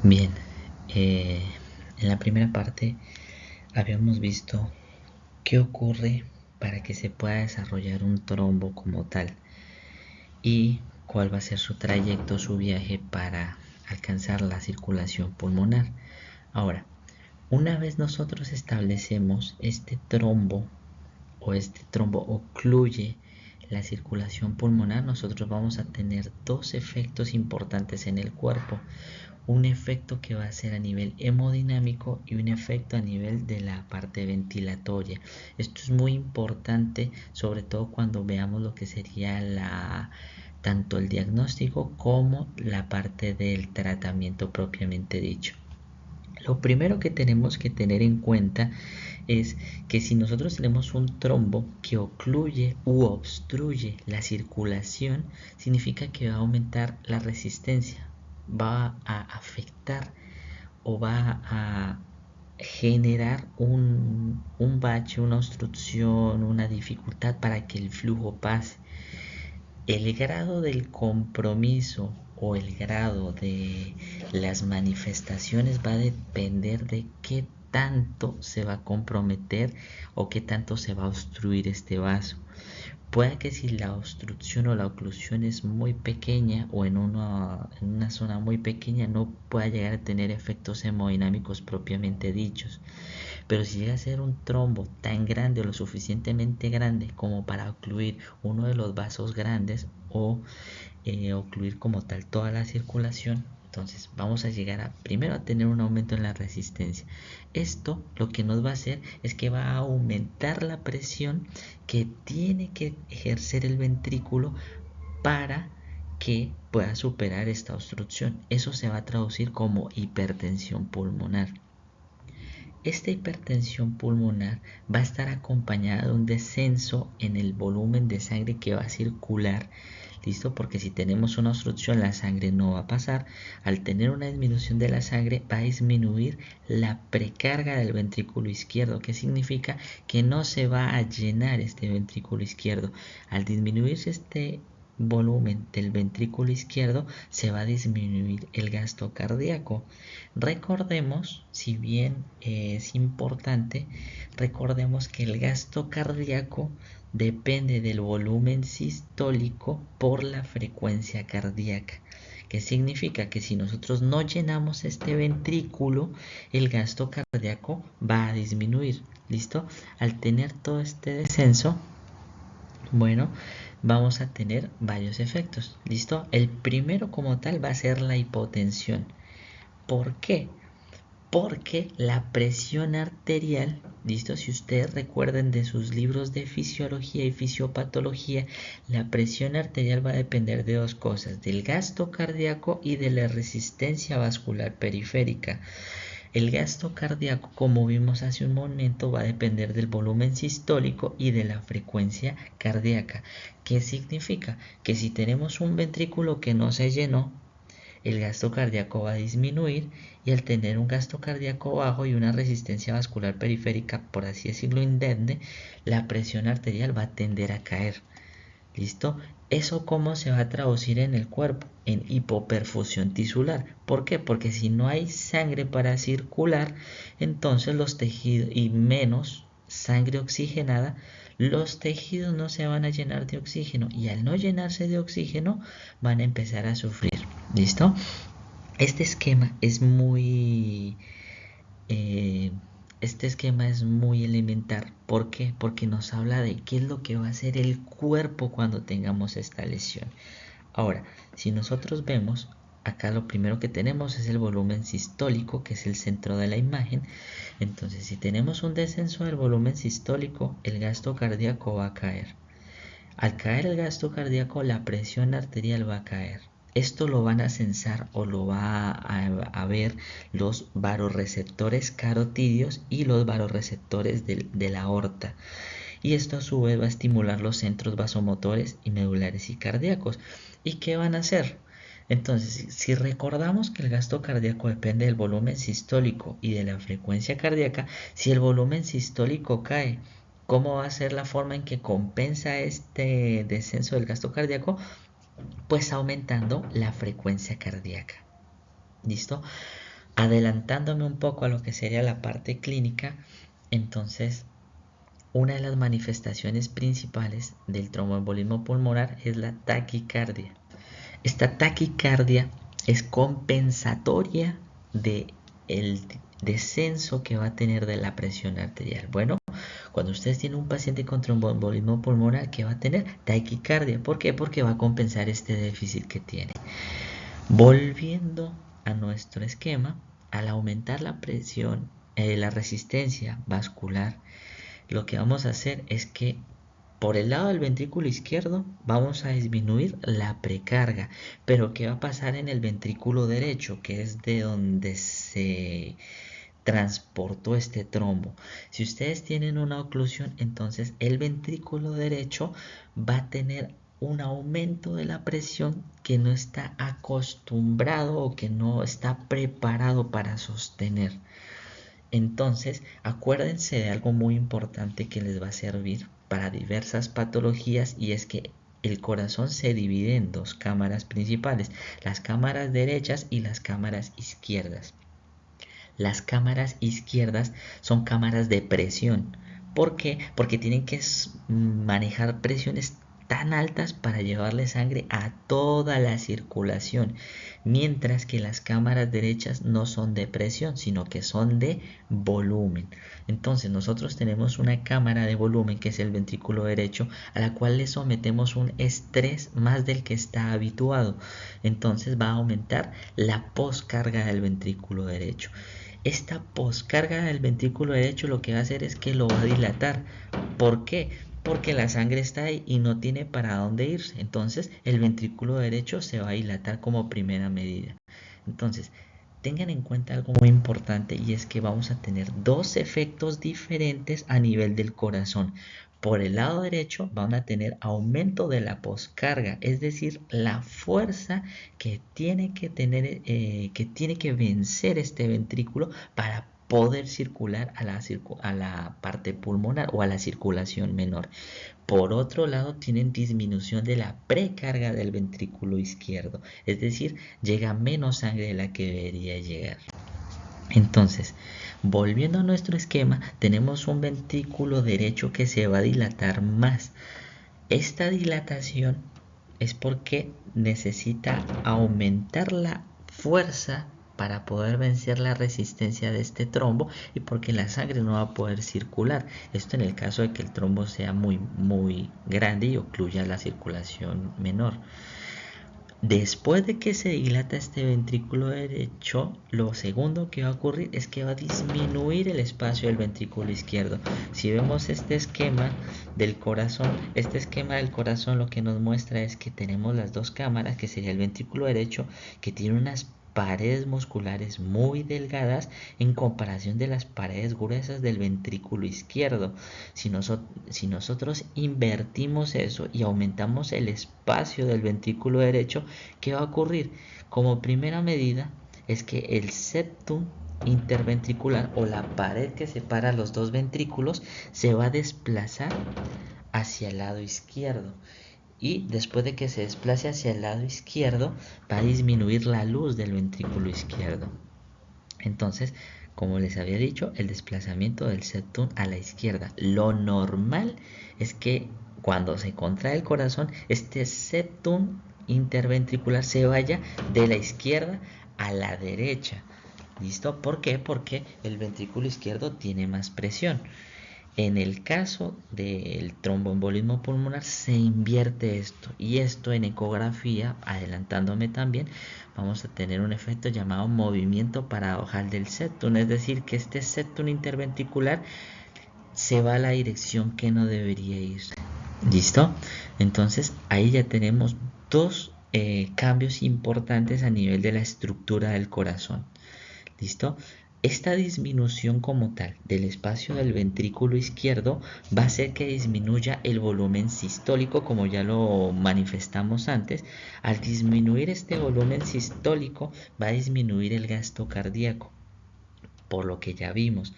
Bien, eh, en la primera parte habíamos visto qué ocurre para que se pueda desarrollar un trombo como tal y cuál va a ser su trayecto, su viaje para alcanzar la circulación pulmonar. Ahora, una vez nosotros establecemos este trombo ocluye la circulación pulmonar, nosotros vamos a tener dos efectos importantes en el cuerpo. Un efecto que va a ser a nivel hemodinámico y un efecto a nivel de la parte ventilatoria. Esto es muy importante, sobre todo cuando veamos lo que sería tanto el diagnóstico como la parte del tratamiento propiamente dicho. Lo primero que tenemos que tener en cuenta es que si nosotros tenemos un trombo que ocluye u obstruye la circulación, significa que va a aumentar la resistencia, va a afectar o va a generar un bache, una obstrucción, una dificultad para que el flujo pase. El grado del compromiso o el grado de las manifestaciones va a depender de qué tanto se va a comprometer o qué tanto se va a obstruir este vaso. Puede que si la obstrucción o la oclusión es muy pequeña o en una zona muy pequeña no pueda llegar a tener efectos hemodinámicos propiamente dichos. Pero si llega a ser un trombo tan grande o lo suficientemente grande como para ocluir uno de los vasos grandes o ocluir como tal toda la circulación, entonces vamos a llegar primero a tener un aumento en la resistencia. Esto lo que nos va a hacer es que va a aumentar la presión que tiene que ejercer el ventrículo para que pueda superar esta obstrucción. Eso se va a traducir como hipertensión pulmonar. Esta hipertensión pulmonar va a estar acompañada de un descenso en el volumen de sangre que va a circular. ¿Listo? Porque si tenemos una obstrucción, la sangre no va a pasar. Al tener una disminución de la sangre, va a disminuir la precarga del ventrículo izquierdo, que significa que no se va a llenar este ventrículo izquierdo. Al disminuirse este volumen del ventrículo izquierdo, se va a disminuir el gasto cardíaco. Recordemos, si bien es importante, recordemos que el gasto cardíaco depende del volumen sistólico por la frecuencia cardíaca. ¿Qué significa? Que si nosotros no llenamos este ventrículo, el gasto cardíaco va a disminuir. ¿Listo? Al tener todo este descenso, bueno, vamos a tener varios efectos. ¿Listo? El primero como tal va a ser la hipotensión. ¿Por qué? Porque la presión arterial, ¿listo? Si ustedes recuerden de sus libros de fisiología y fisiopatología, la presión arterial va a depender de dos cosas, del gasto cardíaco y de la resistencia vascular periférica. El gasto cardíaco, como vimos hace un momento, va a depender del volumen sistólico y de la frecuencia cardíaca. ¿Qué significa? Que si tenemos un ventrículo que no se llenó, el gasto cardíaco va a disminuir y al tener un gasto cardíaco bajo y una resistencia vascular periférica, por así decirlo, indemne, la presión arterial va a tender a caer. ¿Listo? ¿Eso cómo se va a traducir en el cuerpo? En hipoperfusión tisular. ¿Por qué? Porque si no hay sangre para circular, entonces los tejidos y menos sangre oxigenada, los tejidos no se van a llenar de oxígeno y al no llenarse de oxígeno van a empezar a sufrir. ¿Listo? Este esquema es muy eh, este esquema es muy elemental. ¿Por qué? Porque nos habla de qué es lo que va a hacer el cuerpo cuando tengamos esta lesión. Ahora, si nosotros vemos, acá lo primero que tenemos es el volumen sistólico, que es el centro de la imagen. Entonces, si tenemos un descenso del volumen sistólico, el gasto cardíaco va a caer. Al caer el gasto cardíaco, la presión arterial va a caer. Esto lo van a censar o lo va a ver los vasoreceptores carotídeos y los vasoreceptores de la aorta. Y esto a su vez va a estimular los centros vasomotores y medulares y cardíacos. ¿Y qué van a hacer? Entonces, si recordamos que el gasto cardíaco depende del volumen sistólico y de la frecuencia cardíaca, si el volumen sistólico cae, ¿cómo va a ser la forma en que compensa este descenso del gasto cardíaco? Pues aumentando la frecuencia cardíaca. ¿Listo? Adelantándome un poco a lo que sería la parte clínica, entonces una de las manifestaciones principales del tromboembolismo pulmonar es la taquicardia. Esta taquicardia es compensatoria de el descenso que va a tener de la presión arterial. Bueno, cuando ustedes tienen un paciente con tromboembolismo pulmonar, ¿qué va a tener? Taquicardia. ¿Por qué? Porque va a compensar este déficit que tiene. Volviendo a nuestro esquema, al aumentar la presión, la resistencia vascular, lo que vamos a hacer es que por el lado del ventrículo izquierdo vamos a disminuir la precarga, pero ¿qué va a pasar en el ventrículo derecho, que es de donde se transportó este trombo? Si ustedes tienen una oclusión, entonces el ventrículo derecho va a tener un aumento de la presión que no está acostumbrado o que no está preparado para sostener. Entonces, acuérdense de algo muy importante que les va a servir para diversas patologías, y es que el corazón se divide en dos cámaras principales, las cámaras derechas y las cámaras izquierdas. Las cámaras izquierdas son cámaras de presión. ¿Por qué? Porque tienen que manejar presiones tan altas para llevarle sangre a toda la circulación, mientras que las cámaras derechas no son de presión, sino que son de volumen. Entonces nosotros tenemos una cámara de volumen, que es el ventrículo derecho, a la cual le sometemos un estrés más del que está habituado. Entonces va a aumentar la poscarga del ventrículo derecho. Esta poscarga del ventrículo derecho lo que va a hacer es que lo va a dilatar. ¿Por qué? Porque la sangre está ahí y no tiene para dónde irse. Entonces el ventrículo derecho se va a dilatar como primera medida. Entonces, tengan en cuenta algo muy importante, y es que vamos a tener dos efectos diferentes a nivel del corazón. Por el lado derecho van a tener aumento de la poscarga, es decir, la fuerza que tiene que tener, que tiene que vencer este ventrículo para poder circular a la parte pulmonar o a la circulación menor. Por otro lado, tienen disminución de la precarga del ventrículo izquierdo, es decir, llega menos sangre de la que debería llegar. Entonces, volviendo a nuestro esquema, tenemos un ventrículo derecho que se va a dilatar más. Esta dilatación es porque necesita aumentar la fuerza para poder vencer la resistencia de este trombo, y porque la sangre no va a poder circular. Esto en el caso de que el trombo sea muy grande y ocluya la circulación menor. Después de que se dilata este ventrículo derecho, lo segundo que va a ocurrir es que va a disminuir el espacio del ventrículo izquierdo. Si vemos este esquema del corazón, lo que nos muestra es que tenemos las dos cámaras, que sería el ventrículo derecho, que tiene unas paredes musculares muy delgadas en comparación de las paredes gruesas del ventrículo izquierdo. Si nosotros invertimos eso y aumentamos el espacio del ventrículo derecho, ¿qué va a ocurrir? Como primera medida es que el septum interventricular, o la pared que separa los dos ventrículos, se va a desplazar hacia el lado izquierdo. Y después de que se desplace hacia el lado izquierdo, va a disminuir la luz del ventrículo izquierdo. Entonces, como les había dicho, el desplazamiento del septum a la izquierda. Lo normal es que cuando se contrae el corazón, este septum interventricular se vaya de la izquierda a la derecha. ¿Listo? ¿Por qué? Porque el ventrículo izquierdo tiene más presión. En el caso del tromboembolismo pulmonar se invierte esto, y esto en ecografía, adelantándome también, vamos a tener un efecto llamado movimiento paradojal del septum, es decir, que este septum interventricular se va a la dirección que no debería ir. ¿Listo? Entonces ahí ya tenemos dos cambios importantes a nivel de la estructura del corazón. ¿Listo? Esta disminución como tal del espacio del ventrículo izquierdo va a hacer que disminuya el volumen sistólico, como ya lo manifestamos antes. Al disminuir este volumen sistólico, va a disminuir el gasto cardíaco, por lo que ya vimos.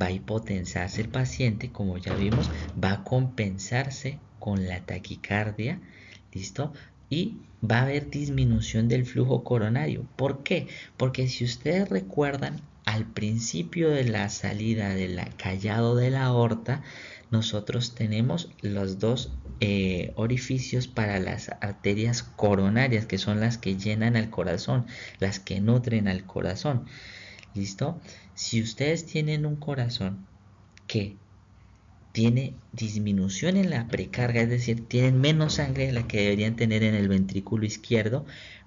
Va a hipotensarse el paciente, como ya vimos, va a compensarse con la taquicardia. ¿Listo? y va a haber disminución del flujo coronario. ¿Por qué? Porque si ustedes recuerdan, al principio de la salida del callado de la aorta, nosotros tenemos los dos orificios para las arterias coronarias, que son las que llenan al corazón, las que nutren al corazón. ¿Listo? Si ustedes tienen un corazón que tiene disminución en la precarga, es decir, tienen menos sangre de la que deberían tener en el ventrículo izquierdo,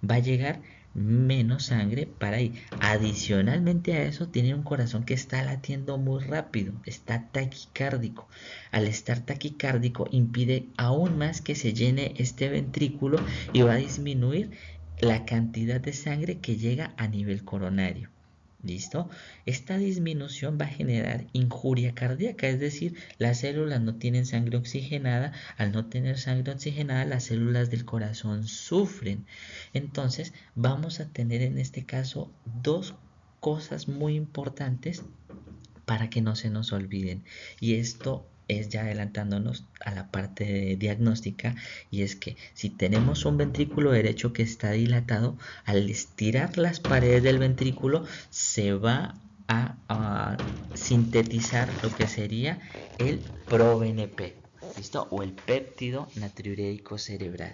va a llegar menos sangre para ahí. Adicionalmente a eso, tienen un corazón que está latiendo muy rápido, está taquicárdico. Al estar taquicárdico, impide aún más que se llene este ventrículo y va a disminuir la cantidad de sangre que llega a nivel coronario. ¿Listo? Esta disminución va a generar injuria cardíaca, es decir, las células no tienen sangre oxigenada. Al no tener sangre oxigenada, las células del corazón sufren. Entonces, vamos a tener en este caso dos cosas muy importantes para que no se nos olviden. Y esto es ya adelantándonos a la parte diagnóstica, y es que si tenemos un ventrículo derecho que está dilatado, al estirar las paredes del ventrículo se va a sintetizar lo que sería el ProBNP, ¿listo? O el péptido natriurético cerebral.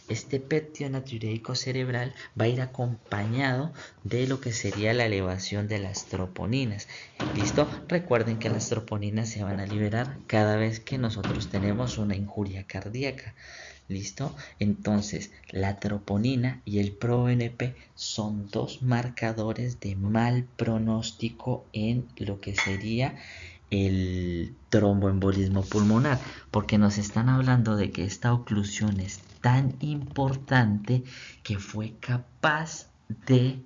Este péptido natriurético cerebral va a ir acompañado de lo que sería la elevación de las troponinas. ¿Listo? Recuerden que las troponinas se van a liberar cada vez que nosotros tenemos una injuria cardíaca. ¿Listo? Entonces, la troponina y el ProBNP son dos marcadores de mal pronóstico en lo que sería el tromboembolismo pulmonar, porque nos están hablando de que esta oclusión es tan importante que fue capaz de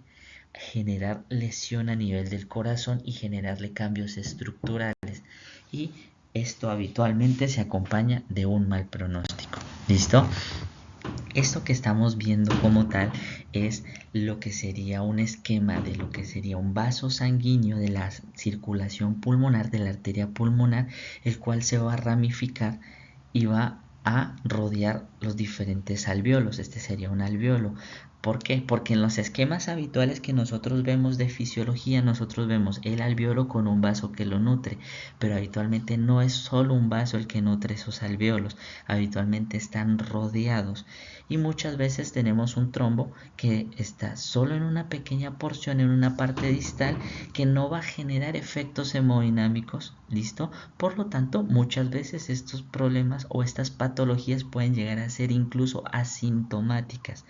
generar lesión a nivel del corazón y generarle cambios estructurales, y esto habitualmente se acompaña de un mal pronóstico. ¿Listo? Esto que estamos viendo como tal es lo que sería un esquema de lo que sería un vaso sanguíneo de la circulación pulmonar, de la arteria pulmonar, el cual se va a ramificar y va a rodear los diferentes alvéolos. Este sería un alvéolo. ¿Por qué? Porque en los esquemas habituales que nosotros vemos de fisiología, nosotros vemos el alvéolo con un vaso que lo nutre, pero habitualmente no es solo un vaso el que nutre esos alvéolos, habitualmente están rodeados, y muchas veces tenemos un trombo que está solo en una pequeña porción, en una parte distal, que no va a generar efectos hemodinámicos. ¿Listo? Por lo tanto, muchas veces estos problemas o estas patologías pueden llegar a ser incluso asintomáticas.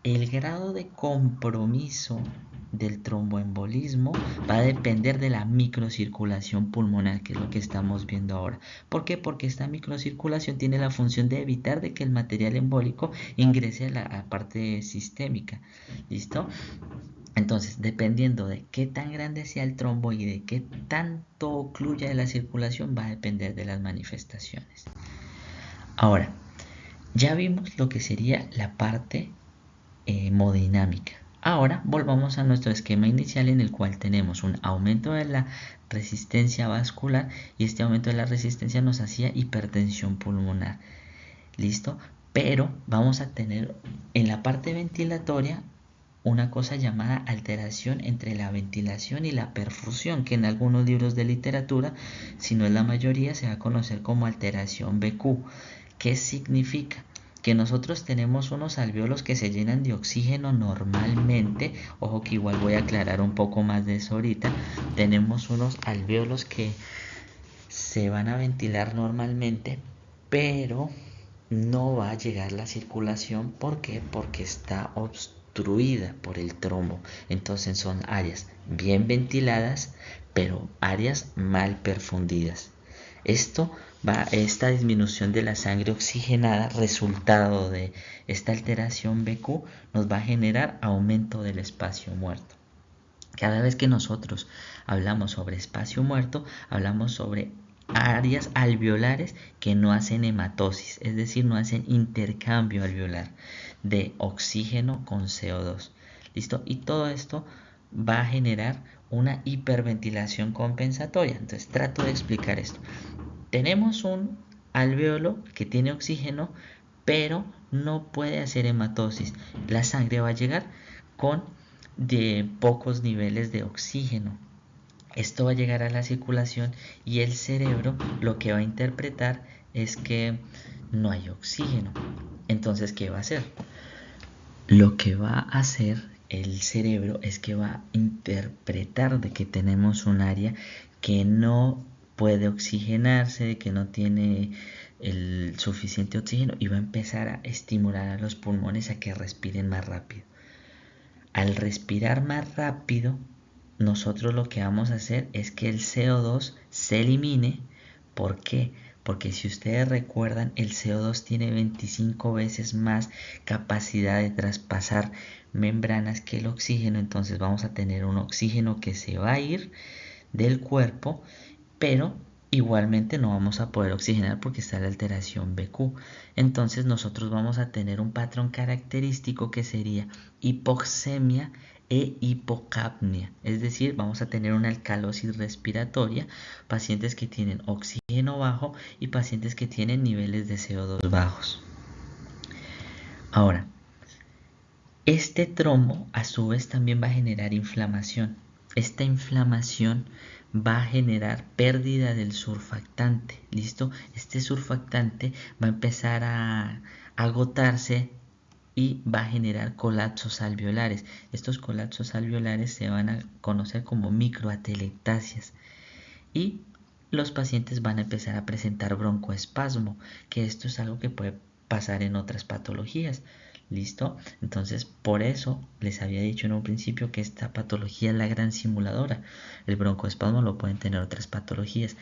El grado de compromiso del tromboembolismo va a depender de la microcirculación pulmonar, que es lo que estamos viendo ahora. ¿Por qué? Porque esta microcirculación tiene la función de evitar de que el material embólico ingrese a la parte sistémica. ¿Listo? Entonces, dependiendo de qué tan grande sea el trombo y de qué tanto ocluya de la circulación, va a depender de las manifestaciones. Ahora, ya vimos lo que sería la parte hemodinámica. Ahora volvamos a nuestro esquema inicial, en el cual tenemos un aumento de la resistencia vascular, y este aumento de la resistencia nos hacía hipertensión pulmonar. ¿Listo? Pero vamos a tener en la parte ventilatoria una cosa llamada alteración entre la ventilación y la perfusión, que en algunos libros de literatura, si no es la mayoría, se va a conocer como alteración BQ. ¿Qué significa? Que nosotros tenemos unos alvéolos que se llenan de oxígeno normalmente. Ojo que igual voy a aclarar un poco más de eso ahorita. Tenemos unos alvéolos que se van a ventilar normalmente, pero no va a llegar la circulación. ¿Por qué? Porque está obstruida por el trombo. Entonces son áreas bien ventiladas, pero áreas mal perfundidas. Esta disminución de la sangre oxigenada, resultado de esta alteración BQ, nos va a generar aumento del espacio muerto. Cada vez que nosotros hablamos sobre espacio muerto, hablamos sobre áreas alveolares que no hacen hematosis, es decir, no hacen intercambio alveolar de oxígeno con CO2. ¿Listo? Y todo esto va a generar una hiperventilación compensatoria. Entonces trato de explicar esto. Tenemos un alvéolo que tiene oxígeno, pero no puede hacer hematosis. La sangre va a llegar con de pocos niveles de oxígeno. Esto va a llegar a la circulación y el cerebro lo que va a interpretar es que no hay oxígeno. Entonces, ¿qué va a hacer? Lo que va a hacer el cerebro es que va a interpretar de que tenemos un área que no puede oxigenarse, de que no tiene el suficiente oxígeno y va a empezar a estimular a los pulmones a que respiren más rápido. Al respirar más rápido, nosotros lo que vamos a hacer es que el CO2 se elimine. ¿Por qué? Porque si ustedes recuerdan, el CO2 tiene 25 veces más capacidad de traspasar membranas que el oxígeno. Entonces vamos a tener un oxígeno que se va a ir del cuerpo, pero igualmente no vamos a poder oxigenar porque está la alteración BQ. Entonces nosotros vamos a tener un patrón característico que sería hipoxemia e hipocapnia, es decir, vamos a tener una alcalosis respiratoria, pacientes que tienen oxígeno bajo y pacientes que tienen niveles de CO2 bajos. Ahora, este trombo a su vez también va a generar inflamación. Esta inflamación va a generar pérdida del surfactante. ¿Listo? Este surfactante va a empezar a agotarse y va a generar colapsos alveolares. Estos colapsos alveolares se van a conocer como microatelectasias y los pacientes van a empezar a presentar broncoespasmo, que esto es algo que puede pasar en otras patologías. ¿Listo? Entonces, por eso les había dicho en un principio que esta patología es la gran simuladora. El broncoespasmo lo pueden tener otras patologías.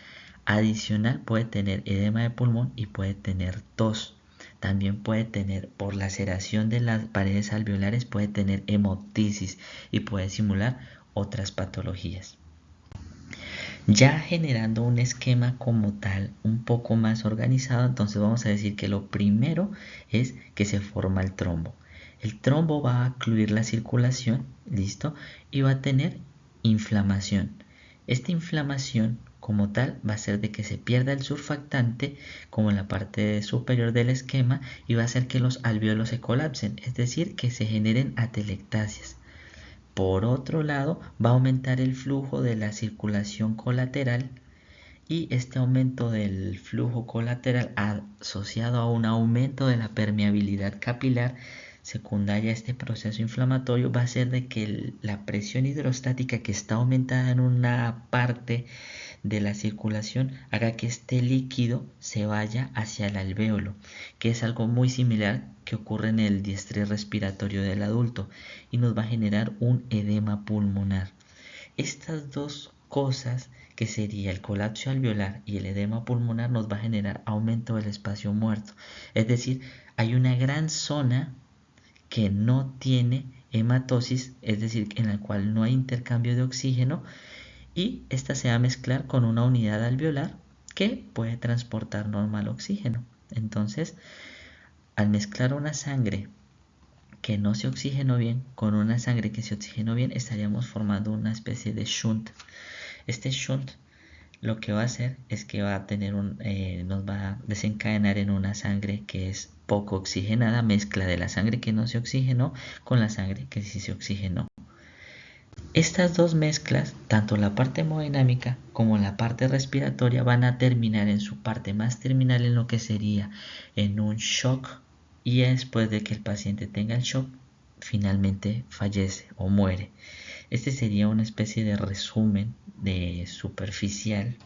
Adicional, puede tener edema de pulmón y puede tener tos. También puede tener, por laceración de las paredes alveolares, puede tener hemoptisis y puede simular otras patologías. Ya generando un esquema como tal un poco más organizado, entonces vamos a decir que lo primero es que se forma el trombo. El trombo va a ocluir la circulación, ¿listo? Y va a tener inflamación. Esta inflamación como tal va a hacer de que se pierda el surfactante como en la parte superior del esquema y va a hacer que los alvéolos se colapsen, es decir, que se generen atelectasias. Por otro lado, va a aumentar el flujo de la circulación colateral y este aumento del flujo colateral asociado a un aumento de la permeabilidad capilar secundaria a este proceso inflamatorio va a hacer de que la presión hidrostática que está aumentada en una parte de la circulación haga que este líquido se vaya hacia el alvéolo, que es algo muy similar que ocurre en el diestrés respiratorio del adulto y nos va a generar un edema pulmonar. Estas dos cosas, que sería el colapso alveolar y el edema pulmonar, nos va a generar aumento del espacio muerto. Es decir, hay una gran zona que no tiene hematosis, es decir, en la cual no hay intercambio de oxígeno, y esta se va a mezclar con una unidad alveolar que puede transportar normal oxígeno. Entonces, al mezclar una sangre que no se oxigenó bien con una sangre que se oxigenó bien, estaríamos formando una especie de shunt. Este shunt lo que va a hacer es que va a tener nos va a desencadenar en una sangre que es poco oxigenada, mezcla de la sangre que no se oxigenó con la sangre que sí se oxigenó. Estas dos mezclas, tanto la parte hemodinámica como la parte respiratoria, van a terminar en su parte más terminal en lo que sería en un shock, y después de que el paciente tenga el shock, finalmente fallece o muere. Este sería una especie de resumen superficial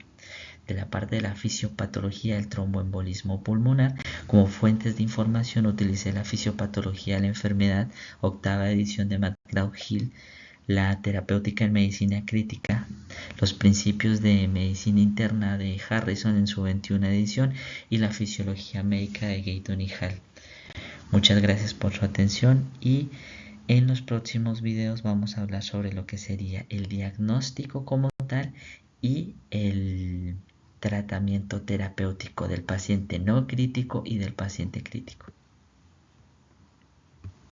de la parte de la fisiopatología del tromboembolismo pulmonar. Como fuentes de información utilicé la fisiopatología de la enfermedad, octava edición de McGraw-Hill, la terapéutica en medicina crítica, los principios de medicina interna de Harrison en su 21 edición y la fisiología médica de Gayton y Hall. Muchas gracias por su atención y en los próximos videos vamos a hablar sobre lo que sería el diagnóstico como tal y el tratamiento terapéutico del paciente no crítico y del paciente crítico.